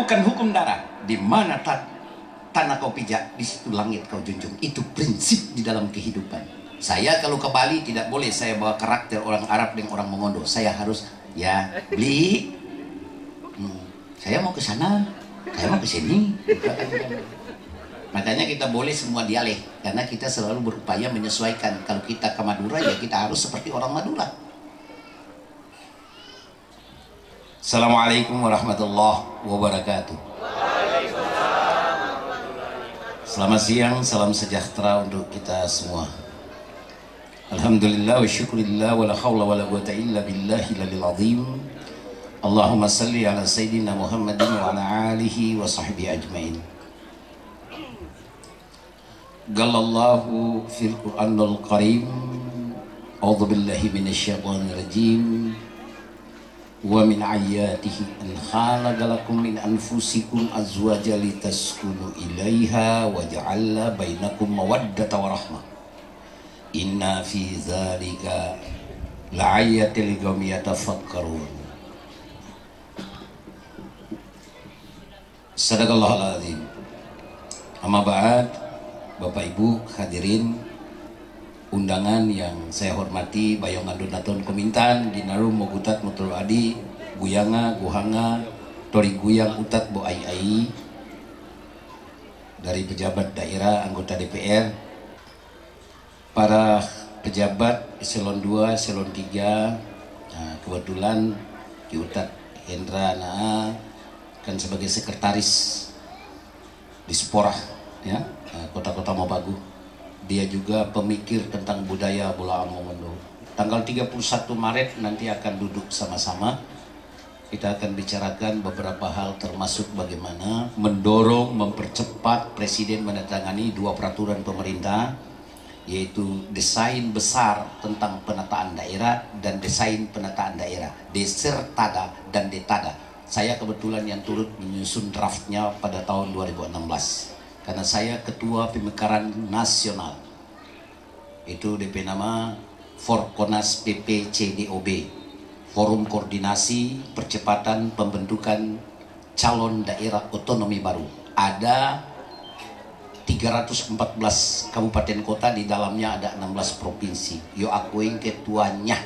bukan hukum darat. Di mana tanah kau pijak, di situ langit kau junjung. Itu prinsip di dalam kehidupan. Saya kalau ke Bali tidak boleh saya bawa karakter orang Arab dengan orang Mongondo. Saya harus ya beli. Saya mau ke sana, saya mau ke sini. Makanya kita boleh semua dialek, karena kita selalu berupaya menyesuaikan. Kalau kita ke Madura ya kita harus seperti orang Madura. Assalamualaikum warahmatullahi wabarakatuh. Selamat siang, salam sejahtera untuk kita semua. Alhamdulillah wa syukurillah wa la hawla wa la quwwata illa billahi lalil azim. Allahumma salli ala sayyidina Muhammadin wa ala alihi wa sahbihi ajmain. Galallahu fil Qur'anul Karim. A'udzu billahi minasyaitonir rajim. Wa min ayatihi an khalaqalakum min anfusikum azwajan litaskunu ilaiha wa ja'ala bainakum mawaddata wa rahmah. Inna fi dzalika la'ayatil liqaumin yatafakkarun. Sadaqallahul azim. Amma ba'd, Bapak Ibu hadirin undangan yang saya hormati, Bayong Adunaton Kumintan, Dinarum Mogutat Mutul Adi, Guyanga, Guhanga, Tori Guyang Utat Bo Ai, dari pejabat daerah, anggota DPR, para pejabat eselon 2, eselon 3, nah, kebetulan Ki Utat Hendra Naa kan sebagai sekretaris di Sporah ya, kota-kota Mabagu. Dia juga pemikir tentang budaya Bola Mongondo. Tanggal 31 Maret nanti akan duduk sama-sama. Kita akan bicarakan beberapa hal, termasuk bagaimana mendorong, mempercepat Presiden menandatangani 2 peraturan pemerintah, yaitu desain besar tentang penataan daerah dan desain penataan daerah, Desertada dan Detada. Saya kebetulan yang turut menyusun draftnya pada tahun 2016. Karena saya ketua pemekaran nasional, itu DP nama Forkonas PPCDOB, Forum Koordinasi Percepatan Pembentukan Calon Daerah Otonomi Baru. Ada 314 kabupaten kota, di dalamnya ada 16 provinsi. Yo aku yang ketuanya.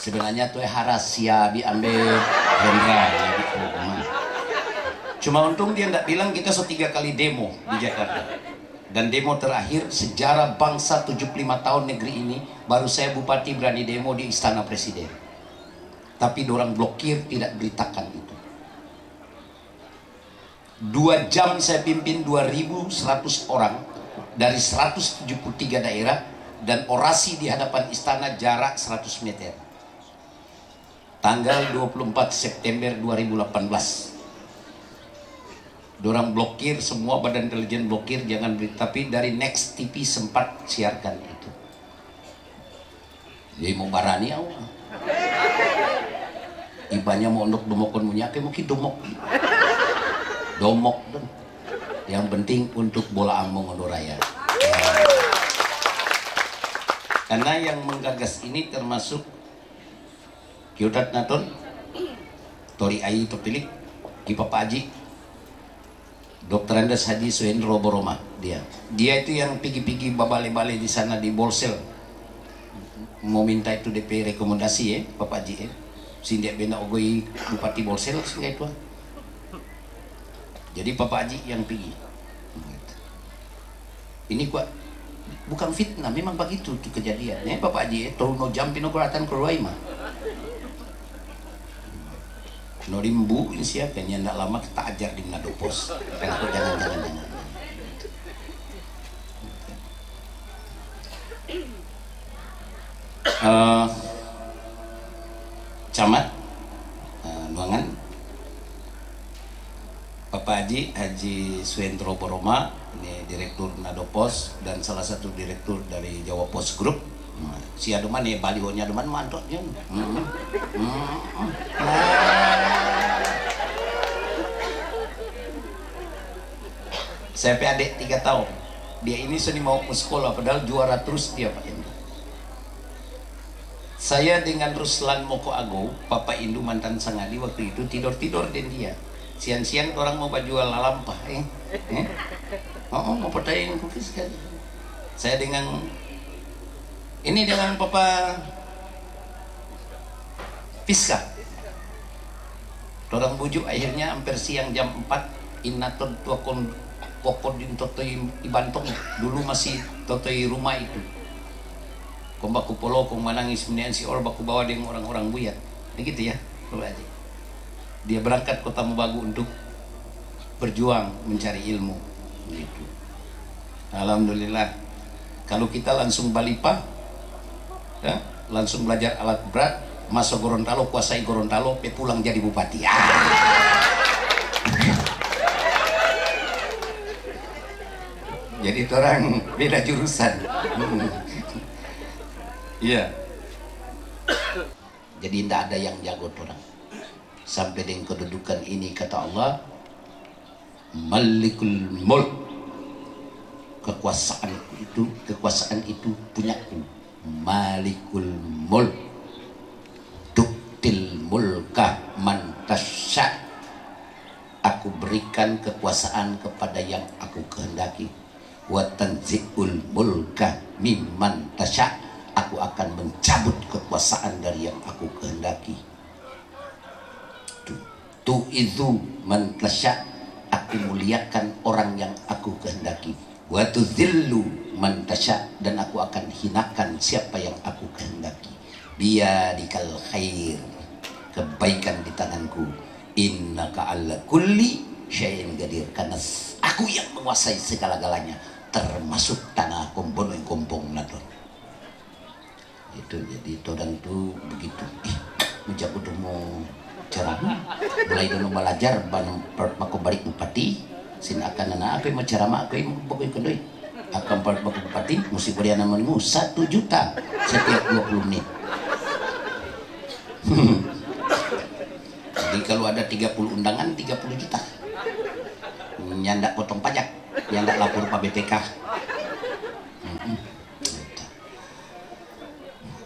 Sebenarnya tuh rahasia diambil Hendra ya gitu. Cuma untung dia tidak bilang kita 3 kali demo di Jakarta. Dan demo terakhir sejarah bangsa 75 tahun negeri ini, baru saya bupati berani demo di Istana Presiden. Tapi dorang blokir, tidak beritakan itu. 2 jam saya pimpin 2.100 orang dari 173 daerah, dan orasi di hadapan istana jarak 100 meter. Tanggal 24 September 2018. Dorang blokir, semua badan intelijen blokir, jangan berita. Tapi dari Next TV sempat siarkan itu. Jadi mau barani awal. Ibanya mau untuk domokon munyake mungkin domok. Domok dong. Yang penting untuk Bola Mongondo Raya. Karena yang menggagas ini termasuk Kyudat Naton, Tori Ai Topilik, Ki Papa Haji, Dr. Andes Haji Suhendro Boroma. Dia itu yang pigi-pigi babale-bale di sana di Bolsel, mau minta itu DP rekomendasi ya Papa Haji ya, sindia bena ogoi Bupati Bolsel sehingga itu. Jadi Papa Haji yang pigi. Ini gua bukan fitnah, memang begitu tuh kejadiannya Papa Haji ya, Toruno Jampino Kuratan Keruai mah. Norimbu ini siapa yang tidak lama kita ajar di Nadopos. Karena aku jangan. Camat Nuangan, Bapak Haji Suhendro Boroma, ini direktur Nadopos dan salah satu direktur dari Jawa Pos Group. Si aduman nih balihonya aduman mantoknya. Saya adik 3 tahun. Dia ini seni mau ke sekolah padahal juara terus dia Pak Hendra. Saya dengan Ruslan Moko Ago, Papa Indu mantan Sangadi waktu itu tidur-tidur dan dia. Siang-siang orang mau jual lalampah, mau perdayain kukis kan. Saya dengan Papa Piska. Orang bujuk akhirnya hampir siang jam 4 inaton tuakon pokon di totoi ibantong. Dulu masih totoi rumah itu. Kong baku polo kong manangis menian si baku bawa dengan orang-orang buyat. Begitu ya, coba aja. Dia berangkat kota Mobagu untuk berjuang mencari ilmu. Gitu. Alhamdulillah. Kalau kita langsung Balipa, ya, langsung belajar alat berat, masuk Gorontalo, kuasai Gorontalo, pulang jadi bupati. Jadi orang beda jurusan. Iya. Jadi tidak ada yang jago orang. Sampai dengan kedudukan ini kata Allah, Malikul Mulk. Kekuasaan itu punyaku. Malikul Mulk. Tuktil mulka man tasya. Aku berikan kekuasaan kepada yang aku kehendaki. Wa tanzi'ul mulka mimman tasya. Aku akan mencabut kekuasaan dari yang aku kehendaki. Tu itu man tasya. Aku muliakan orang yang aku kehendaki. Wa tuzillu man tasya. Dan aku akan hinakan siapa yang aku kehendaki. Biyadikal khair. Kebaikan di tanganku. Innaka ala kulli syai'in qadir. Karena aku yang menguasai segala-galanya, termasuk tanah kompono yang kompong nadon. Itu jadi todang itu begitu. Menjago mau ceramah, mulai dulu belajar mako balik bupati, sin akan nana apa mau ceramah aku yang pokoknya kedoi. Akan balik bupati mesti beri namanya 1 juta setiap 20 menit. Jadi kalau ada 30 undangan 30 juta. Nyandak potong pajak, nyandak lapor Pak BPK.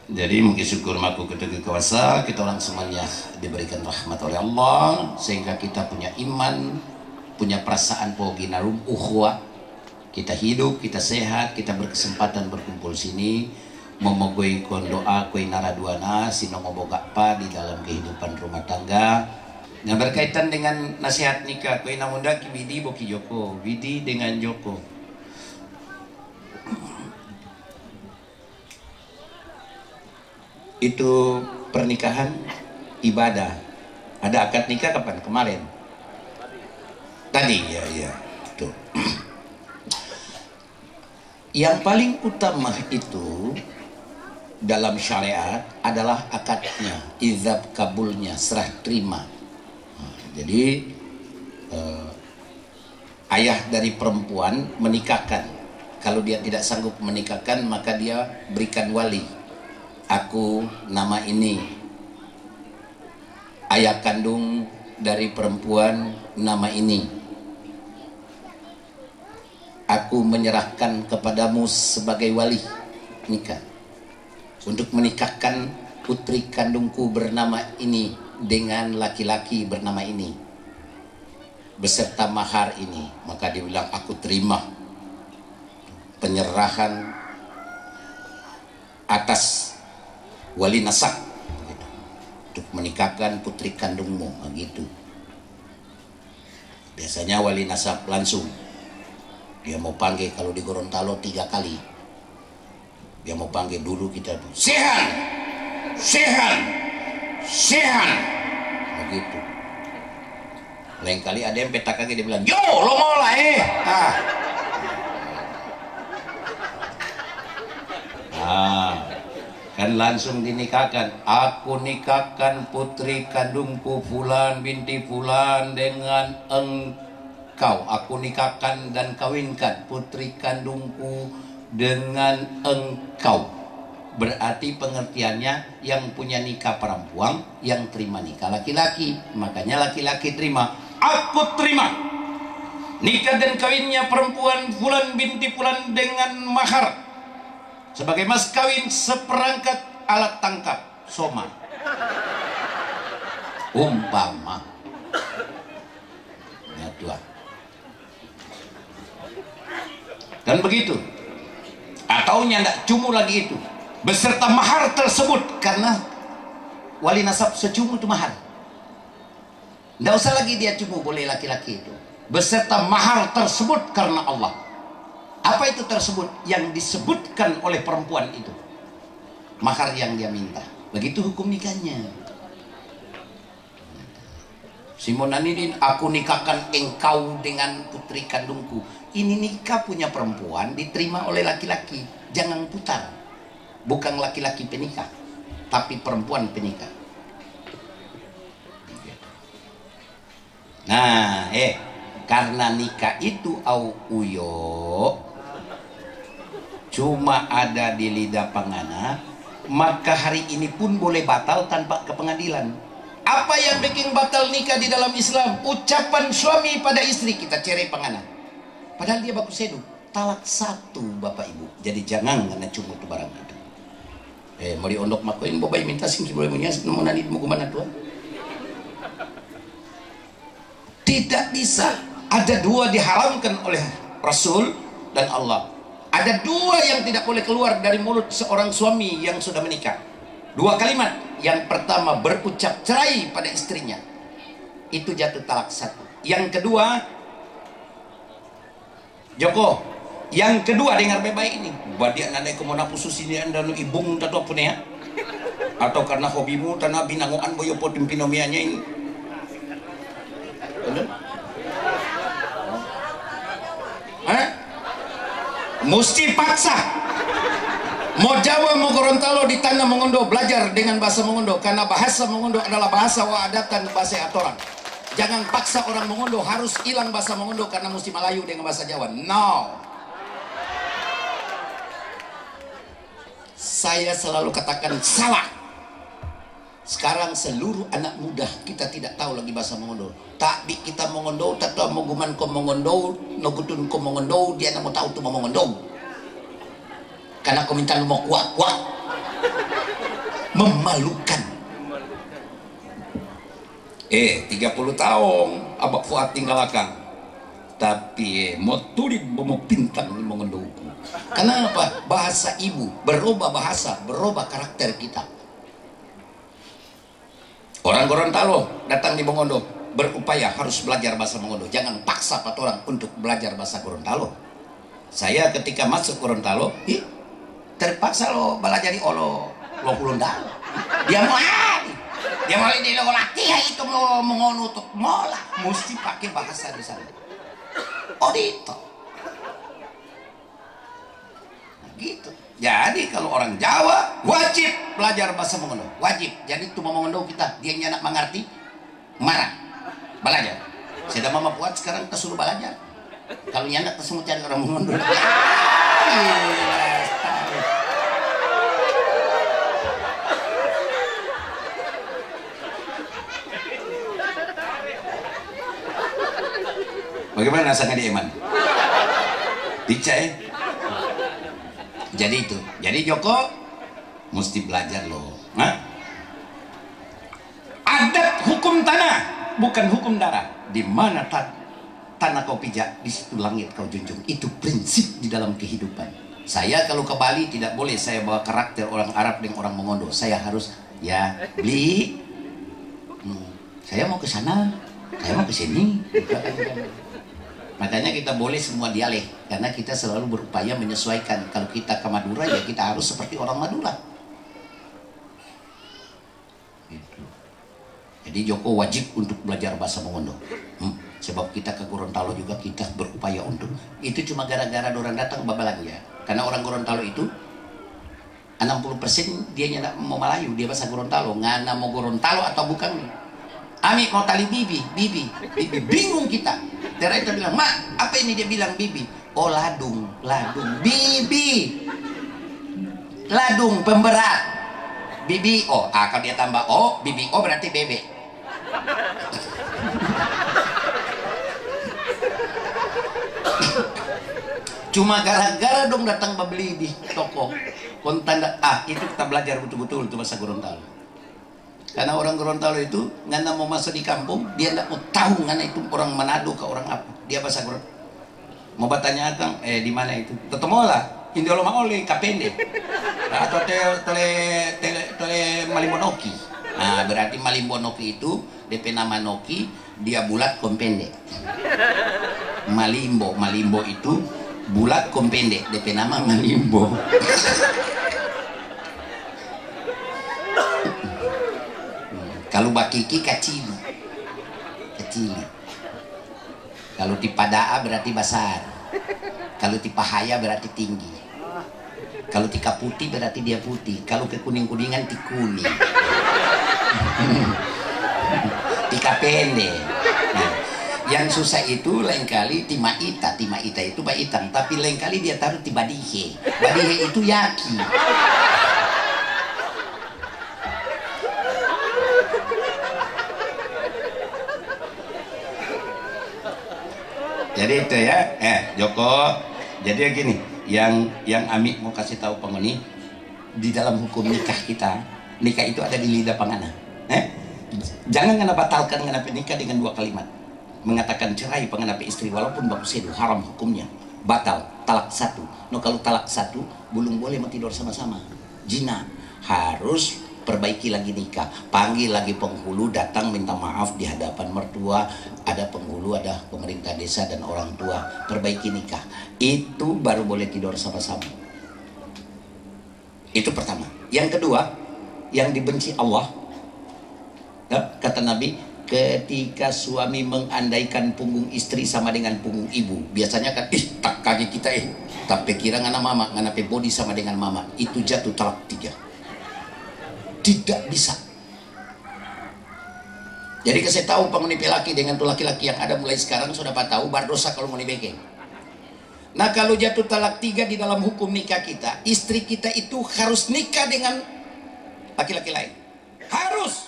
Jadi mungkin syukur maku ketika kuasa kita orang semuanya diberikan rahmat oleh Allah sehingga kita punya iman, punya perasaan poginarum ukhwah. Kita hidup, kita sehat, kita berkesempatan berkumpul sini memogoi kon doa koi naraduana sinomo boga pa di dalam kehidupan rumah tangga. Yang berkaitan dengan nasihat nikah koi namunda ki Widi boki Joko, Widi dengan Joko. Itu pernikahan ibadah. Ada akad nikah kapan? Kemarin. Tadi ya. Tuh. Yang paling utama itu dalam syariat adalah akadnya, izab kabulnya, serah terima. Jadi ayah dari perempuan menikahkan. Kalau dia tidak sanggup menikahkan, maka dia berikan wali. Aku nama ini. Ayah kandung dari perempuan nama ini. Aku menyerahkan kepadamu sebagai wali nikah untuk menikahkan putri kandungku bernama ini dengan laki-laki bernama ini beserta mahar ini. Maka dia bilang aku terima penyerahan atas wali nasab gitu, untuk menikahkan putri kandungmu gitu. Biasanya wali nasab langsung dia mau panggil, kalau di Gorontalo 3 kali dia mau panggil dulu kita tuh sehan begitu. Lain kali ada yang petak lagi dia bilang yo lo mau lah kan langsung dinikahkan. Aku nikahkan putri kandungku Fulan binti Fulan dengan engkau. Aku nikahkan dan kawinkan putri kandungku dengan engkau. Berarti pengertiannya yang punya nikah perempuan, yang terima nikah laki-laki. Makanya laki-laki terima. Aku terima nikah dan kawinnya perempuan Fulan binti Fulan dengan mahar sebagai mas kawin seperangkat alat tangkap. soma. Umpama. Ya Tuhan. Dan begitu. Atau nyandak cumu lagi itu. Beserta mahar tersebut. Karena wali nasab secumu itu mahar. Tidak usah lagi dia cumu, boleh laki-laki itu. Beserta mahar tersebut karena Allah. Apa itu tersebut? Yang disebutkan oleh perempuan itu. Mahar yang dia minta. Begitu hukum nikahnya. Simon Anidin, aku nikahkan engkau dengan putri kandungku. Ini nikah punya perempuan diterima oleh laki-laki. Jangan putar. Bukan laki-laki penikah, tapi perempuan penikah. Nah, karena nikah itu au uyo cuma ada di lidah pangana, maka hari ini pun boleh batal tanpa ke pengadilan. Apa yang bikin batal nikah di dalam Islam? Ucapan suami pada istri, kita cerai pangana. Padahal dia baku sedu. Talak satu Bapak Ibu. Jadi jangan kena cuma itu barang itu. Mau diondok makuin, bapak minta singki boleh punya, mau nanti mau kemana Tuhan? Tidak bisa. Ada dua diharamkan oleh Rasul dan Allah. Ada dua yang tidak boleh keluar dari mulut seorang suami yang sudah menikah. Dua kalimat. Yang pertama berucap cerai pada istrinya. Itu jatuh talak satu. Yang kedua, Joko, yang kedua dengar baik-baik ini. Badia nandai kemana pusus ini anda nu ibung tato apa ya? Atau karena hobimu tanah binangoan boyo potim pinomianya ini. Mesti paksa. Mau Jawa mau Gorontalo di tanah Mongondo belajar dengan bahasa Mongondo, karena bahasa Mongondo adalah bahasa wadatan, bahasa atoran. Jangan paksa orang Mongondo harus hilang bahasa Mongondo karena mesti Melayu dengan bahasa Jawa. No. Saya selalu katakan salah. Sekarang seluruh anak muda kita tidak tahu lagi bahasa Mongondo. Tak bi kita Mongondo, tak tahu moguman ko Mongondo, nogutun ko Mongondo, dia nak mau tahu tu Mongondo. Karena kau minta lu mau kuat-kuat. Memalukan. 30 tahun Abak Fuad tinggalkan. Tapi mau tulis mau pintang ni Mongondo. Kenapa? Bahasa ibu berubah bahasa, berubah karakter kita. Orang Gorontalo datang di Mongondo berupaya harus belajar bahasa Mongondo. Jangan paksa orang untuk belajar bahasa Gorontalo. Saya ketika masuk Gorontalo, terpaksa lo belajar di Olo Gorontalo. Dia mau ini lo latihan itu lo mengonutuk mola, mesti pakai bahasa di sana. Oh itu. Nah, gitu. Jadi kalau orang Jawa wajib belajar bahasa Mongondo, wajib. Jadi itu Mongondo kita, dia nyanak mengerti, marah, belajar. Sudah mama buat sekarang kita suruh belajar. Kalau nyanak kita semua cari orang Mongondo. Bagaimana rasanya di Eman? Dicai. Jadi itu. Jadi Joko mesti belajar loh. Adat hukum tanah, bukan hukum darah. Di mana tanah kau pijak, di situ langit kau junjung. Itu prinsip di dalam kehidupan. Saya kalau ke Bali tidak boleh saya bawa karakter orang Arab dengan orang Mongondo. Saya harus beli. Saya mau ke sana, saya mau ke sini. Makanya kita boleh semua dialek, karena kita selalu berupaya menyesuaikan. Kalau kita ke Madura ya kita harus seperti orang Madura. Gitu. Jadi Joko wajib untuk belajar bahasa Mongondo. Sebab kita ke Gorontalo juga kita berupaya untuk. Itu cuma gara-gara orang datang babalan ya. Karena orang Gorontalo itu 60% dia nggak mau Melayu, dia bahasa Gorontalo. Ngana mau Gorontalo atau bukan? Ami mau tali bibi, bingung kita. Terai kita bilang, mak, apa ini dia bilang bibi? Oh ladung, bibi, ladung pemberat, bibi. Oh, kalau dia tambah bibi, berarti bebek. Cuma gara-gara dong datang membeli di toko, kon tanda itu kita belajar betul-betul itu bahasa Gorontalo. Karena orang Gorontalo itu ngana mau masuk di kampung, dia tidak mau tahu ngana itu orang Manado ke orang apa. Dia bahasa Gorontalo. Mau bertanya Kang, di mana itu? Ketemu lah, Indolo Maole, Kapende. Atau tele Malimbonoki. Nah, berarti Malimbonoki itu DP nama Noki, dia bulat kompende. Malimbo itu bulat kompende, DP nama Malimbo. Kalau bakiki kacili. Kalau tipadaa berarti besar. Kalau tipahaya berarti tinggi. Kalau tika putih berarti dia putih. Kalau ke kuning-kuningan kuning. Tika pendek. Nah, yang susah itu lain kali timaita itu baitang, tapi lain kali dia taruh di badihe. Badihe itu yaki. Jadi itu ya, Joko. Jadi gini, yang Ami mau kasih tahu penghuni di dalam hukum nikah kita, nikah itu ada di lidah pangana. Jangan ngana batalkan ngana nikah dengan dua kalimat. Mengatakan cerai pangana istri walaupun baku sedu haram hukumnya. Batal, talak satu. No kalau talak satu belum boleh mau tidur sama-sama. Zina. Harus perbaiki lagi nikah, panggil lagi penghulu, datang minta maaf di hadapan mertua, ada penghulu, ada pemerintah desa dan orang tua, perbaiki nikah. Itu baru boleh tidur sama-sama. Itu pertama. Yang kedua, yang dibenci Allah, kata Nabi, ketika suami mengandaikan punggung istri sama dengan punggung ibu, biasanya kan, tak kaget kita tapi kira ngana mama, ngana body sama dengan mama, itu jatuh talak 3. Tidak bisa. Jadi saya tahu penghuni laki dengan tuh laki-laki yang ada mulai sekarang sudah tahu berdosa kalau mau dibeke. Nah kalau jatuh talak 3 di dalam hukum nikah kita, istri kita itu harus nikah dengan laki-laki lain. Harus.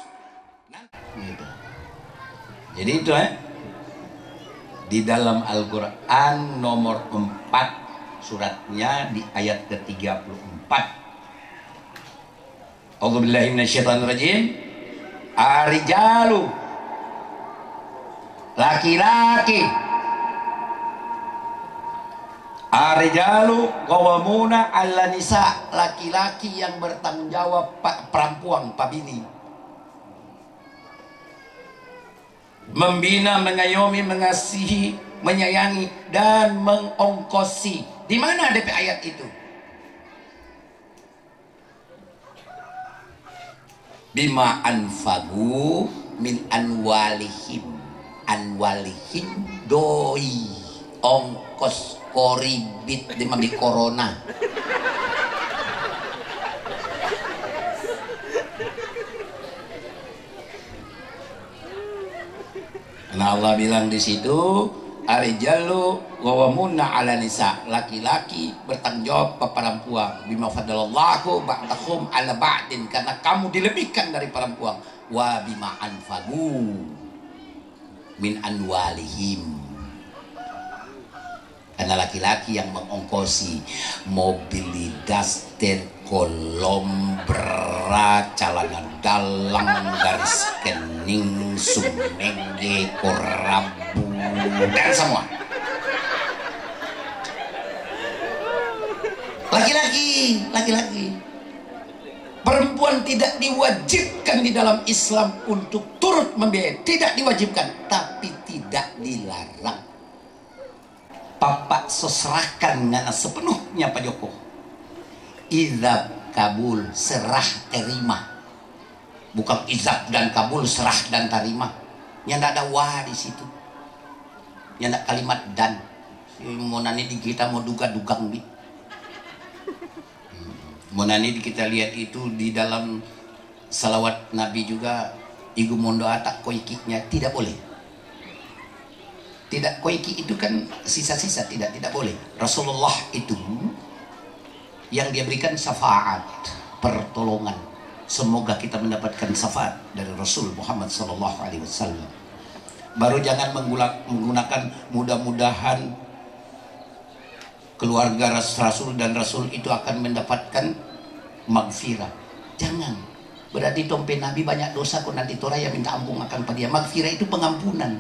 Gitu. Jadi itu di dalam Al-Quran nomor 4 suratnya di ayat ke-34. A'udzubillahi minasyaitonirrajim. Arijalu, laki-laki, arijalu qawwamuna 'ala nisa, laki-laki yang bertanggung jawab perempuan, pabini, membina, mengayomi, mengasihi, menyayangi dan mengongkosi. Di mana DP ayat itu? Bima anfagu min anwalihim doi ongkos koribit di corona. Nah Allah bilang di situ, arijalu qawwamuna 'ala nisa, laki-laki bertanggung jawab ke perempuan, bima fadalallahu ba'dahum 'ala ba'din, karena kamu dilebihkan dari perempuan, wa bima anfagu min anwalihim, karena laki-laki yang mengongkosi mobil daster kolom berat celana dalam garis kening sumenge korabu dan semua. Laki-laki. Perempuan tidak diwajibkan di dalam Islam untuk turut membiayai, tidak diwajibkan, tapi tidak dilarang. Papa serahkan ngana sepenuhnya Pak Joko. Izab kabul, serah terima. Bukan izab dan kabul, serah dan terima. Yang tidak ada wah di situ. Yang tidak kalimat dan. Mau nani di kita mau duga-dugang bi. Mau nani kita lihat itu di dalam salawat Nabi juga, igu mondo atak koikiknya tidak boleh. Tidak, koiki itu kan sisa-sisa, tidak boleh. Rasulullah itu yang dia berikan syafaat, pertolongan. Semoga kita mendapatkan syafaat dari Rasul Muhammad SAW. Baru jangan menggunakan mudah-mudahan keluarga Rasul dan Rasul itu akan mendapatkan maghfirah. Jangan. Berarti tompe Nabi banyak dosa, kok nanti toraya minta ampun akan pada dia. Magfirah itu pengampunan.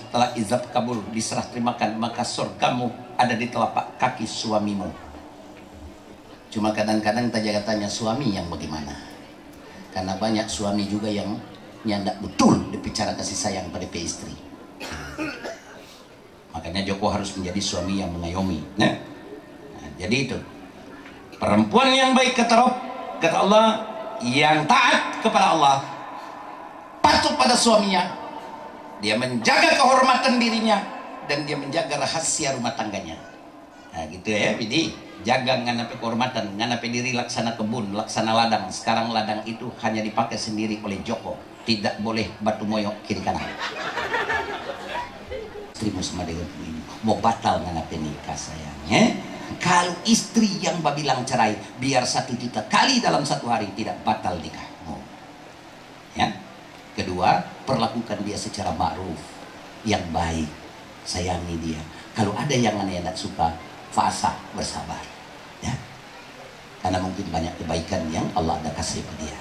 Setelah izab kabul, diserah terimakan, maka surgamu ada di telapak kaki suamimu. Cuma kadang-kadang kita tanya suami yang bagaimana, karena banyak suami juga yang nyandak betul berbicara kasih sayang pada istri. Makanya Joko harus menjadi suami yang mengayomi. Nah, jadi itu perempuan yang baik kata Allah, yang taat kepada Allah, patuh pada suaminya, dia menjaga kehormatan dirinya dan dia menjaga rahasia rumah tangganya. Nah gitu ya, jadi jaga nganape kehormatan, nganape diri laksana kebun, laksana ladang. Sekarang ladang itu hanya dipakai sendiri oleh Joko, tidak boleh batu moyok kiri kanan. Istrimu sama dengan ini mau batal nganape nikah sayangnya. Kalau istri yang bilang cerai, biar 1 juta kali dalam 1 hari, tidak batal nikahmu. Ya. Kedua, perlakukan dia secara ma'ruf, yang baik, sayangi dia. Kalau ada yang aneh tidak suka, fasa, bersabar. Ya. Karena mungkin banyak kebaikan yang Allah ada kasih ke dia.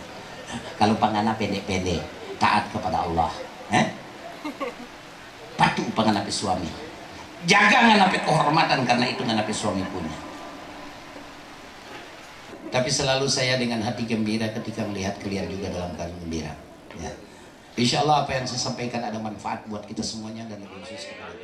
Nah, kalau pangana pendek-pendek, taat kepada Allah. Patuh panganapi suami. Jaga nganapi kehormatan, karena itu nganapi suami punya. Tapi selalu saya dengan hati gembira ketika melihat kalian juga dalam keadaan gembira. Ya. Insya Allah apa yang saya sampaikan ada manfaat buat kita semuanya dan lebih khusus kepada